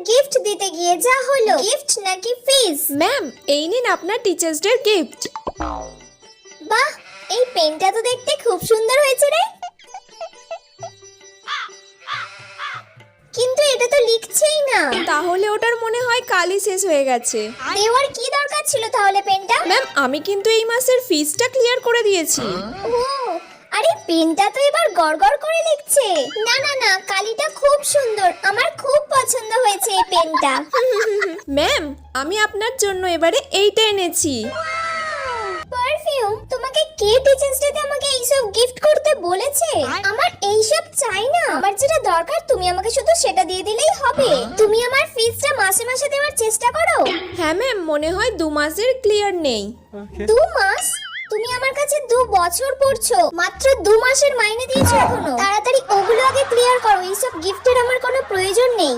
Gift দিতে গিয়ে যা হলো, গিফট নাকি ফিস? ম্যাম, এই নিন আপনার টিচার্স ডে গিফট। বাহ, এই পেনটা তো দেখতে খুব সুন্দর হয়েছে রে, কিন্তু এটা তো লিখছেই না। তাহলে ওটার মনে হয় কালই শেষ হয়ে গেছে। দেওয়ার কি দরকার ছিল তাহলে পেনটা? ম্যাম, আমি কিন্তু এই মাসের ফিসটা ক্লিয়ার করে দিয়েছি। ও, আরে পেনটা তো এবার গড়গড় করে লিখছে। না না না, কালিটা খুব সুন্দর, আমার খুব পছন্দ হয়েছে এই পেনটা। ম্যাম, আমি আপনার জন্য এবারে এইটা এনেছি। পারফিউম? তোমাকে কে টিচার্স ডেতে আমাকে এইসব গিফট করতে বলেছে? আমার এইসব চাই না, আমার যেটা দরকার তুমি আমাকে শুধু সেটা দিয়ে দিলেই হবে। তুমি আমার ফিসটা মাসে মাসে দেওয়ার চেষ্টা করো। হ্যাঁ ম্যাম, মনে হয় 2 মাসের ক্লিয়ার নেই। 2 মাস? তুমি আমার কাছে 2 বছর পড়ছো, মাত্র 2 মাসের মাইনে দিয়েছো এখনো। তাড়াতাড়ি ওগুলো আগে ক্লিয়ার করো, এইসব গিফটের আমার কোনো প্রয়োজন নেই।